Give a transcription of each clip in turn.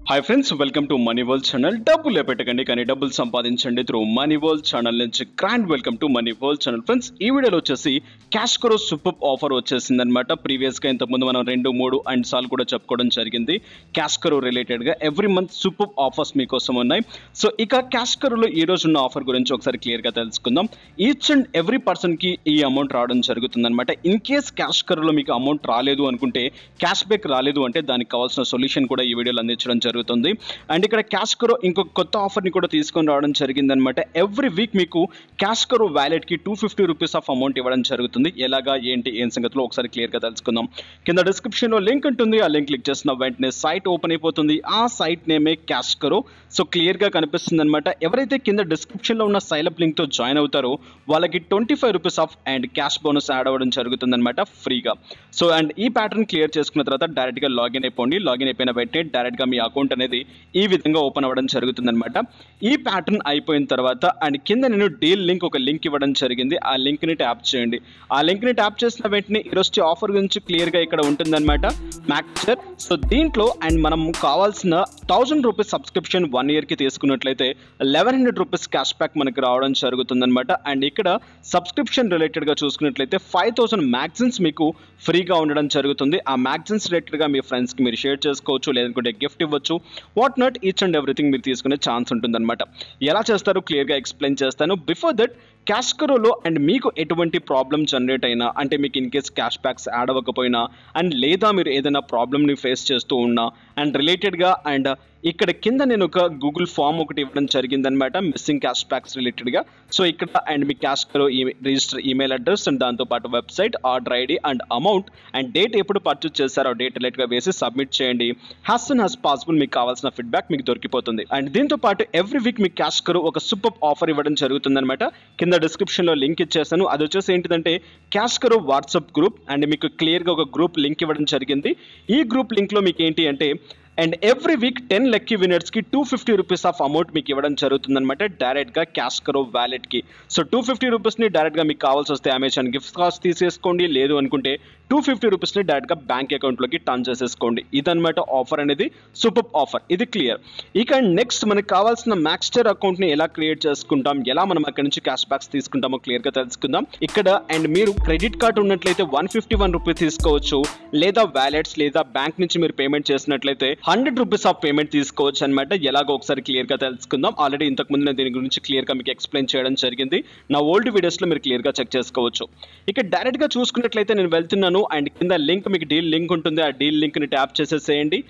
Hi friends, welcome to money world channel. డబ్బులు పెట్టకండి కానీ డబ్బులు సంపాదించండి త్రూ మనీ వరల్డ్ ఛానల్ నుంచి grand welcome to money world channel. Friends, ఈ వీడియోలో వచ్చేసి క్యాష్ కరో సూపర్ ఆఫర్ వచ్చేసిందనమాట. ప్రీవియస్గా ఇంతకుముందు మనం 2, 3 సార్లు కూడా చెప్పుకోవడం జరిగింది. క్యాష్ కరో రిలేటెడ్గా ఎవ్రీ మంత్ సూపర్ ఆఫర్స్ మీకోసం ఉన్నాయి. సో ఇక క్యాష్ కరోలో ఈ రోజు ఉన్న ఆఫర్ గురించి ఒకసారి క్లియర్గా తెలుసుకుందాం. ఈచ్ అండ్ ఎవ్రీ పర్సన్కి ఈ అమౌంట్ రావడం జరుగుతుందన్నమాట. ఇన్ కేస్ క్యాష్ కరోలో మీకు అమౌంట్ రాలేదు అనుకుంటే, క్యాష్ బ్యాక్ రాలేదు అంటే దానికి కావాల్సిన సొల్యూషన్ కూడా ఈ వీడియోలో అందించడం జరుగుతుంది. అండ్ ఇక్కడ క్యాష్ కరో ఇంకొక కొత్త ఆఫర్ని కూడా తీసుకొని రావడం జరిగిందనమాట. ఎవ్రీ వీక్ మీకు క్యాష్ కరో వ్యాలెట్కి 250 రూపీస్ ఆఫ్ అమౌంట్ ఇవ్వడం జరుగుతుంది. ఎలాగా ఏంటి ఏం సంగతిలో ఒకసారి క్లియర్గా తెలుసుకుందాం. కింద డిస్క్రిప్షన్లో లింక్ ఉంటుంది. ఆ లింక్ క్లిక్ చేసిన వెంటనే సైట్ ఓపెన్ అయిపోతుంది. ఆ సైట్ నేమే క్యాష్ కరో. సో క్లియర్గా కనిపిస్తుంది అనమాట. ఎవరైతే కింద డిస్క్రిప్షన్లో ఉన్న సైలప్ లింక్తో జాయిన్ అవుతారో వాళ్ళకి 25 rupees of and cash bonus add అవ్వడం జరుగుతుంది అనమాట ఫ్రీగా. సో అండ్ ఈ ప్యాటర్న్ క్లియర్ చేసుకున్న తర్వాత డైరెక్ట్గా లాగిన్ అయిపోండి. లాగిన్ అయిపోయిన వెంటనే డైరెక్ట్గా మీ అకౌంట్ అనేది ఈ విధంగా ఓపెన్ అవ్వడం జరుగుతుంది అనమాట. ఈ ప్యాటర్న్ అయిపోయిన తర్వాత అండ్ కింద నేను డీల్ లింక్ ఒక లింక్ ఇవ్వడం జరిగింది. ఆ లింక్ ని ట్యాప్ చేయండి. ఆ లింక్ ని ట్యాప్ చేసిన వెంటనే ఈరోజు ఆఫర్ గురించి క్లియర్ గా ఇక్కడ ఉంటుందన్నమాట. మ్యాక్చర్. సో దీంట్లో అండ్ మనం కావాల్సిన 1000 రూపీస్ సబ్స్క్రిప్షన్ 1 year కి తీసుకున్నట్లయితే 1100 రూపీస్ క్యాష్ బ్యాక్ మనకి రావడం జరుగుతుందన్నమాట. అండ్ ఇక్కడ సబ్స్క్రిప్షన్ రిలేటెడ్ గా చూసుకున్నట్లయితే 5000 మ్యాగజైన్స్ మీకు ఫ్రీగా ఉండడం జరుగుతుంది. ఆ మ్యాగజైన్స్ రిలేటెడ్ గా మీ ఫ్రెండ్స్ కి మీరు షేర్ చేసుకోవచ్చు, లేదంటే గిఫ్ట్ ఇవ్వచ్చు. What not each and everything మీరు తీసుకునే ఛాన్స్ ఉంటుందన్నమాట. ఎలా చేస్తారో క్లియర్గా ఎక్స్ప్లెయిన్ చేస్తాను. బిఫోర్ దట్, క్యాష్ కరోలో అండ్ మీకు ఎటువంటి ప్రాబ్లం జనరేట్ అయినా, అంటే మీకు in case cash backs add అవ్వకపోయినా అండ్ లేదా మీరు ఏదైనా ప్రాబ్లమ్ని ఫేస్ చేస్తూ ఉన్నా అండ్ రిలేటెడ్గా అండ్ ఇక్కడ కింద నేను ఒక గూగుల్ ఫామ్ ఒకటి ఇవ్వడం జరిగిందనమాట మిస్సింగ్ క్యాష్ బ్యాక్స్ రిలేటెడ్గా. సో ఇక్కడ అండ్ మీ క్యాష్ కరో రిజిస్టర్ ఈమెయిల్ అడ్రస్ అండ్ దాంతోపాటు website, order ID and amount and date ఎప్పుడు పర్చేస్ చేస్తారో డేట్ రిలేటెడ్గా వేసి సబ్మిట్ చేయండి. యాజ్ సూన్ యాజ్ పాసిబుల్ మీకు కావాల్సిన ఫీడ్బ్యాక్ మీకు దొరికిపోతుంది. అండ్ దీంతో పాటు ఎవ్రీ వీక్ మీకు క్యాష్ కరో ఒక సూపర్ ఆఫర్ ఇవ్వడం జరుగుతుందన్నమాట. కింద డిస్క్రిప్షన్లో లింక్ ఇచ్చేసాను. అది వచ్చేసి ఏంటిదంటే క్యాష్ కరో వాట్సాప్ గ్రూప్. అండ్ మీకు క్లియర్గా ఒక గ్రూప్ లింక్ ఇవ్వడం జరిగింది. ఈ గ్రూప్ లింక్లో మీకు ఏంటి అంటే అండ్ ఎవ్రీ వీక్ 10 లక్కీ విన్నర్స్కి 250 రూపీస్ ఆఫ్ అమౌంట్ మీకు ఇవ్వడం జరుగుతుందన్నమాట డైరెక్ట్గా క్యాష్ కరో వ్యాలెట్కి. సో 250 రూపీస్ని డైరెక్ట్గా మీకు కావాల్సి వస్తే అమెజాన్ గిఫ్ట్ కార్డ్స్ తీసేసుకోండి, లేదు అనుకుంటే 250 రూపీస్ని డైరెక్ట్గా బ్యాంక్ అకౌంట్లోకి టర్న్ చేసేసుకోండి. ఇదన్నమాట ఆఫర్ అనేది, సూపర్ ఆఫర్. ఇది క్లియర్. ఇక నెక్స్ట్ మనకు కావాల్సిన మ్యాక్స్టర్ అకౌంట్ని ఎలా క్రియేట్ చేసుకుంటాం, ఎలా మనం అక్కడ నుంచి క్యాష్ బ్యాక్స్ తీసుకుంటామో క్లియర్గా తెలుసుకుందాం. ఇక్కడ అండ్ మీరు క్రెడిట్ కార్డ్ ఉన్నట్లయితే 151 రూపీస్ తీసుకోవచ్చు, లేదా వ్యాలెట్స్ లేదా బ్యాంక్ నుంచి మీరు పేమెంట్ చేసినట్లయితే 100 రూపీస్ ఆఫ్ పేమెంట్ తీసుకోవచ్చు అనమాట. ఎలాగో ఒకసారి క్లియర్గా తెలుసుకుందాం. ఆల్రెడీ ఇంతకుముందు నేను దీని గురించి క్లియర్గా మీకు ఎక్స్ప్లెయిన్ చేయడం జరిగింది. నా ఓల్డ్ వీడియోస్లో మీరు క్లియర్గా చెక్ చేసుకోవచ్చు. ఇక డైరెక్ట్గా చూసుకున్నట్లయితే నేను వెళ్తున్నాను అండ్ కింద లింక్ మీకు డీల్ లింక్ ఉంటుంది. ఆ డీల్ లింక్ని ట్యాప్ చేసేసేయండి.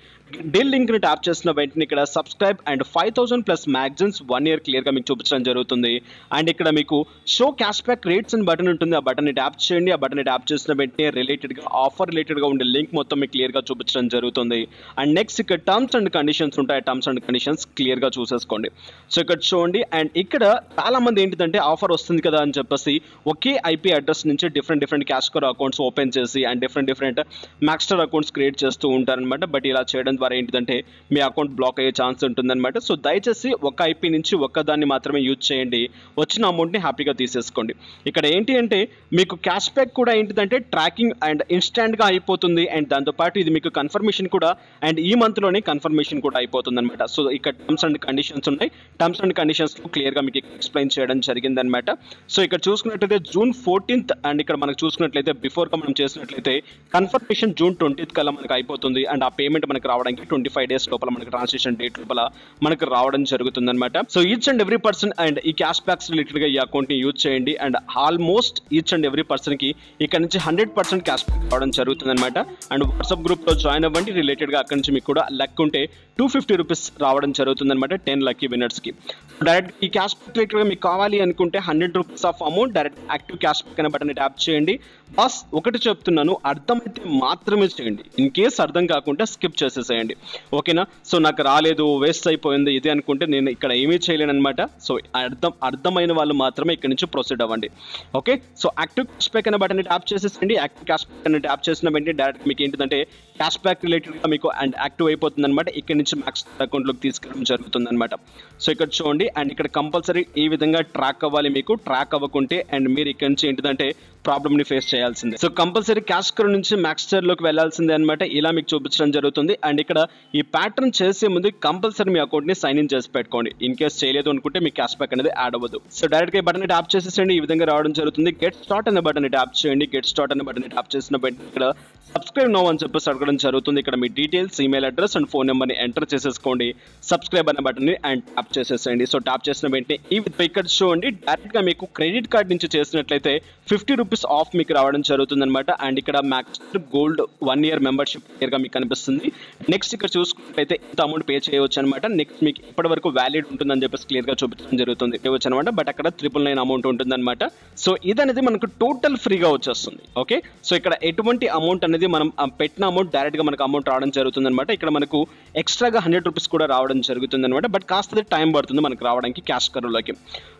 డీల్ లింక్ని ట్యాప్ చేసిన వెంటనే ఇక్కడ subscribe and 5000 plus magazines 1 year క్లియర్గా మీకు చూపించడం జరుగుతుంది. అండ్ ఇక్కడ మీకు షో క్యాష్ బ్యాక్ రేట్స్ అని బటన్ ఉంటుంది. ఆ బటన్ని ట్యాప్ చేయండి. ఆ బటన్ని ట్యాప్ చేసిన వెంటనే రిలేటెడ్గా ఆఫర్ రిలేటెడ్గా ఉండే లింక్ మొత్తం మీకు క్లియర్గా చూపించడం జరుగుతుంది. అండ్ నెక్స్ట్ ఇక్కడ టర్మ్స్ అండ్ కండిషన్స్ ఉంటాయి. టర్మ్స్ అండ్ కండిషన్స్ క్లియర్గా చూసేసుకోండి. సో ఇక్కడ చూడండి. అండ్ ఇక్కడ చాలా మంది ఏంటిదంటే ఆఫర్ వస్తుంది కదా అని చెప్పేసి ఒకే ఐపీ అడ్రస్ నుంచి డిఫరెంట్ క్యాష్ కరో అకౌంట్స్ ఓపెన్ చేసి అండ్ డిఫరెంట్ మ్యాక్స్టర్ అకౌంట్స్ క్రియేట్ చేస్తూ ఉంటారనమాట. బట్ ఇలా చేయడం ద్వారా ఏంటిదంటే మీ అకౌంట్ బ్లాక్ అయ్యే ఛాన్స్ ఉంటుందన్నమాట. సో దయచేసి ఒక ఐపీ నుంచి ఒక్కదాన్ని మాత్రమే యూజ్ చేయండి. వచ్చిన అమౌంట్ని హ్యాపీగా తీసేసుకోండి. ఇక్కడ ఏంటి అంటే మీకు క్యాష్ బ్యాక్ కూడా ఏంటిదంటే ట్రాకింగ్ అండ్ ఇన్స్టాంట్గా అయిపోతుంది. అండ్ దాంతోపాటు ఇది మీకు కన్ఫర్మేషన్ కూడా అండ్ ఈ మంత్లోనే కన్ఫర్మేషన్ కూడా అయిపోతుంది అనమాట. సో ఇక్కడ టర్మ్స్ అండ్ కండిషన్స్ ఉన్నాయి. టర్మ్స్ అండ్ కండిషన్స్ క్లియర్గా మీకు ఎక్స్ప్లెయిన్ చేయడం జరిగిందనమాట. సో ఇక్కడ చూసుకున్నట్లయితే June 14th అండ్ ఇక్కడ మనకు చూసుకున్నట్లయితే బిఫోర్గా మనం చేసినట్లయితే కన్ఫర్మేషన్ June 20th కల్లా మనకు అయిపోతుంది. అండ్ ఆ పేమెంట్ మనకు రావడానికి 25 days లోపల మనకి ట్రాన్సాక్షన్ డేట్ లోపల మనకు రావడం జరుగుతుంది అనమాట. So each and every person and ఈ క్యాష్ బ్యాక్స్ రిలేటెడ్గా ఈ అకౌంట్ని యూజ్ చేయండి. And almost each and every పర్సన్కి ఇక్కడ నుంచి 100% క్యాష్ బ్యాక్ రావడం జరుగుతుంది అనమాట. అండ్ వాట్సాప్ గ్రూప్లో జాయిన్ అవ్వండి. రిలేటెడ్గా అక్కడ నుంచి మీకు కూడా లక్ ఉంటే 250 రూపీస్ రావడం జరుగుతుంది అనమాట 10 లక్కీ విన్నర్స్కి. డైరెక్ట్ ఈ క్యాష్ బ్యాక్ రిలేటెడ్గా మీకు కావాలి అనుకుంటే 100 rupees of amount direct active cashback అనే బటన్ ట్యాప్ చేయండి. బస్ ఒకటి చెప్తున్నాను, అర్థమైతే మాత్రమే చేయండి. ఇన్ కేస్ అర్థం కాకుండా స్కిప్ చేసేసేయండి. ఓకేనా? సో నాకు రాలేదు, వేస్ట్ అయిపోయింది ఇది అనుకుంటే నేను ఇక్కడ ఏమీ చేయలేను అనమాట. సో అర్థమైన వాళ్ళు మాత్రమే ఇక్కడ నుంచి ప్రొసీడ్ అవ్వండి. Okay? So active cashback అనే బటన్ ట్యాప్ చేసేసండి. యాక్టివ్ క్యాష్ బ్యాక్ అని ట్యాప్ చేసిన వెంటనే డైరెక్ట్ మీకు ఏంటిదంటే క్యాష్ బ్యాక్ రిలేటెడ్గా మీకు అండ్ యాక్టివ్ అయిపోతుంది అనమాట. ఇక్కడ నుంచి మ్యాక్స్ అకౌంట్లోకి తీసుకెళ్ళడం జరుగుతుంది అనమాట. సో ఇక్కడ చూడండి. అండ్ ఇక్కడ కంపల్సరీ ఈ విధంగా ట్రాక్ అవ్వాలి. మీకు ట్రాక్ అవ్వకుంటే అండ్ మీరు ఇక్కడ నుంచి ఏంటిదంటే ప్రాబ్లమ్ని ఫేస్ చేయాల్సిందే. సో కంపల్సరీ క్యాష్ కరో నుంచి మ్యాక్స్టర్ లోకి వెళ్లాల్సిందే అనమాట. ఇలా మీకు చూపించడం జరుగుతుంది. అండ్ ఇక్కడ ఈ ప్యాటర్న్ చేసే ముందు కంపల్సరీ మీ అకౌంట్ ని సైన్ ఇన్ చేసి పెట్టుకోండి. ఇన్ కేస్ చేయలేదు అనుకుంటే మీ క్యాష్ బ్యాక్ అనేది యాడ్ అవ్వదు. సో డైరెక్ట్ గా ఈ బటన్ ట్యాప్ చేసేసండి. ఈ విధంగా రావడం జరుగుతుంది. గెట్ స్టార్ట్ అనే బటన్ ట్యాప్ చేయండి. గెట్ స్టార్ట్ అనే బటన్ ట్యాప్ చేసిన వెంటనే ఇక్కడ సబ్స్క్రైబ్ నౌ అని చెప్పేసి అడగడం జరుగుతుంది. ఇక్కడ మీ details, email address and phone number ని ఎంటర్ చేసేసుకోండి. సబ్స్క్రైబ్ అనే బటన్ ని అండ్ ట్యాప్ చేసేసేయండి. సో ట్యాప్ చేసిన వెంటనే ఈ ఇక్కడ చూడండి, డైరెక్ట్ గా మీకు క్రెడిట్ కార్డ్ నుంచి చేసినట్లయితే 50 రూపీస్ ఆఫ్ మీకు రావడం జరుగుతుంది అనమాట. అండ్ ఇక్కడ మ్యాక్స్టర్ గోల్డ్ 1 year మెంబర్షిప్ క్లియర్ గా మీకు కనిపిస్తుంది. నెక్స్ట్ ఇక్కడ చూసుకుంటే ఇంత అమౌంట్ పే చేయవచ్చు అనమాట. నెక్స్ట్ మీకు ఇప్పటి వరకు వ్యాలిడ్ ఉంటుందని చెప్పేసి క్లియర్ గా చూపించడం జరుగుతుంది చేయవచ్చు అనమాట. బట్ అక్కడ 999 అమౌంట్ ఉంటుంది అనమాట. సో ఇదనేది మనకు టోటల్ ఫ్రీగా వచ్చేస్తుంది. ఓకే, సో ఇక్కడ ఎటువంటి అమౌంట్ అనేది మనం పెట్టిన అమౌంట్ డైరెక్ట్ గా మనకు అమౌంట్ రావడం జరుగుతుంది అనమాట. ఇక్కడ మనకు ఎక్స్ట్రాగా 100 రూపీస్ కూడా రావడం జరుగుతుంది అనమాట. బట్ కాస్త టైం పడుతుంది మనకు రావడానికి క్యాష్ కరోలోకి.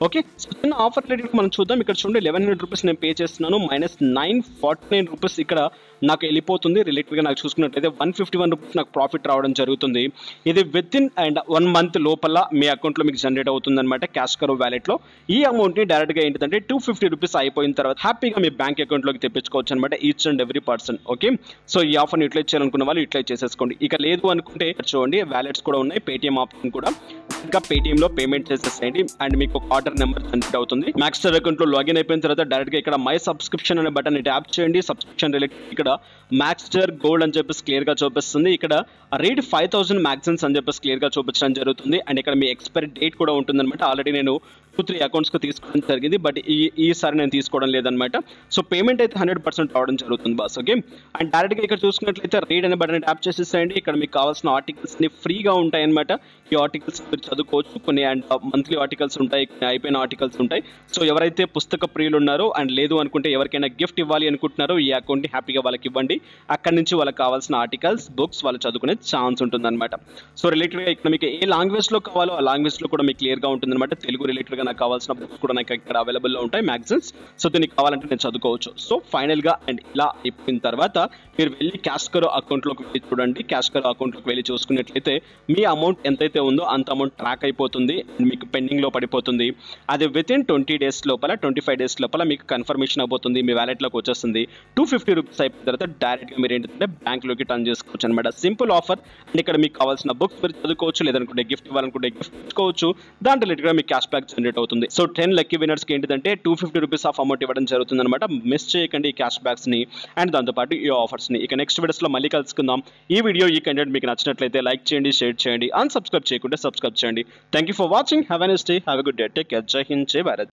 ఓకే, సో చిన్న ఆఫర్ రేట్ మనం చూద్దాం. ఇక్కడ చూడండి 1100 రూపీస్ నేను పే చేస్తున్నాను. -949 రూపీస్ ఇక్కడ నాకు వెళ్ళిపోతుంది. రిలేటెడ్ గా నాకు చూసుకున్నట్లయితే 151 రూపీస్ నాకు ప్రాఫిట్ రావడం జరుగుతుంది. ఇది విత్ ఇన్ అండ్ 1 month లోపల మీ అకౌంట్ లో మీకు జనరేట్ అవుతుంది అనమాట క్యాష్ కరో వ్యాలెట్ లో. ఈ అమౌంట్ ని డైరెక్ట్ గా ఏంటంటే 250 రూపీస్ అయిపోయిన తర్వాత హ్యాపీగా మీ బ్యాంక్ అకౌంట్ లోకి తెప్పించుకోవచ్చు అనమాట, each and every person. Okay, so ఈ ఆఫర్ ని యూటిలైజ్ చేయాలనుకున్న వాళ్ళు యూటిలైజ్ చేసేసుకోండి. ఇక లేదు అనుకుంటే చూడండి, వ్యాలెట్స్ కూడా ఉన్నాయి, పేటిఎం ఆప్షన్ కూడా. ఇంకా పేటిఎం లో పేమెంట్ చేసేసేయండి అండ్ మీకు ఒక ఆర్డర్ నెంబర్ జనరేట్ అవుతుంది. మ్యాక్స్టర్ అకౌంట్ లో లాగిన్ అయిపోయిన తర్వాత డైరెక్ట్ గా ఇక్కడ మై సబ్స్క్రిప్షన్ అనే బటన్ ట్యాప్ చేయండి. సబ్స్క్రిప్షన్ రిలేటెడ్ ఇక్కడ మ్యాక్స్టర్ గోల్డ్ అని చెప్పేసి క్లియర్ గా చూపిస్తుంది. ఇక్కడ రేట్ 5000 మ్యాగజైన్స్ అని చెప్పేసి క్లియర్ గా చూపించడం జరుగుతుంది. అండ్ ఇక్కడ మీ ఎక్స్పైరీ డేట్ కూడా ఉంటుంది అనమాట. ఆల్రెడీ నేను 2-3 అకౌంట్స్ కు తీసుకోవడం జరిగింది, బట్ ఈసారి నేను తీసుకోవడం లేదనమాట. సో పేమెంట్ అయితే 100% రావడం జరుగుతుంది బాస్. ఓకే, అండ్ డైరెక్ట్ గా ఇక్కడ చూసుకున్నట్లయితే రీడ్ అనే బటన్ ట్యాప్ చేసేసేయండి. ఇక్కడ మీకు కావాల్సిన ఆర్టికల్స్ ని ఫ్రీగా ఉంటాయి అనమాట. ఈ ఆర్టికల్స్ మీరు చదువుకోవచ్చు. కొన్ని అండ్ మంత్లీ ఆర్టికల్స్ ఉంటాయి, అయిపోయిన ఆర్టికల్స్ ఉంటాయి. సో ఎవరైతే పుస్తక ప్రియులు ఉన్నారో అండ్ లేదు అనుకుంటే ఎవరికైనా గిఫ్ట్ ఇవ్వాలి అనుకుంటున్నారో ఈ అకౌంట్ ని హ్యాపీగా వాళ్ళకి ఇవ్వండి. అక్కడి నుంచి వాళ్ళకి కావాల్సిన ఆర్టికల్స్, బుక్స్ వాళ్ళు చదువుకునే ఛాన్స్ ఉంటుంది అనమాట. సో రిలేటెడ్ గా ఇక్కడ మీకు ఏ లాంగ్వేజ్ లో కావాలో ఆ లాంగ్వేజ్ లో కూడా మీకు క్లియర్ గా ఉంటుంది అనమాట. తెలుగు రిలేటెడ్ గా నాకు కావాల్సిన బుక్స్ కూడా నాకు ఇక్కడ అవైలబుల్ లో ఉంటాయి, మ్యాగజైన్స్. సో దీనికి కావాలంటే నేను చదువుకోవచ్చు. సో ఫైనల్ గా అండ్ ఇలా అయిపోయిన తర్వాత మీరు వెళ్ళి క్యాష్ కరో అకౌంట్ లోకి వెళ్ళి చూడండి. క్యాష్ కరో అకౌంట్ లోకి వెళ్ళి చూసుకున్నట్లయితే మీ అమౌంట్ ఎంతైతే ఉందో అంత అమౌంట్ ట్రాక్ అయిపోతుంది, మీకు పెండింగ్ లో పడిపోతుంది. అది విత్ ఇన్ 20 days లోపల, 25 days లోపల మీకు కన్ఫర్మేషన్ అయిపోతుంది, మీ వ్యాలెట్ లోకి వచ్చేస్తుంది. 250 రూపీస్ అయిపోయిన తర్వాత డైరెక్ట్ గా మీరు ఏంటంటే బ్యాంక్ లోకి టర్న్ చేసుకోవచ్చు అనమాట. Simple offer. అండ్ ఇక్కడ మీకు కావాల్సిన బుక్స్ మీరు చదువుకోవచ్చు, లేదనుకుంటే గిఫ్ట్ ఇవ్వాలనుకుంటే గిఫ్ట్ ఇచ్చుకోవచ్చు. దాంట్లో రిలేటెడ్ గా మీకు క్యాష్ బ్యాక్ జనరేట్ అవుతుంది. సో 10 లక్కీ విన్నర్స్ కి ఏంటంటే 250 రూపీస్ ఆఫ్ అమౌంట్ ఇవ్వడం జరుగుతుంది అనమాట. మిస్ చేయకండి ఈ క్యాష్ బ్యాక్స్ ని అండ్ దాంతోపాటు ఈ ఆఫర్స్ ని. ఇక నెక్స్ట్ వీడియోస్ లో మళ్ళీ కలుసుకుందాం. ఈ వీడియో, ఈ కంటెంట్ మీకు నచ్చినట్లయితే లైక్ చేయండి, షేర్ చేయండి, అన్సబ్స్క్రైబ్ చేయకుంటే సబ్స్క్రైబ్ చేయండి. Thank you for watching. Have a nice day, have a good day, take care, జై హింద్, జై భారత్.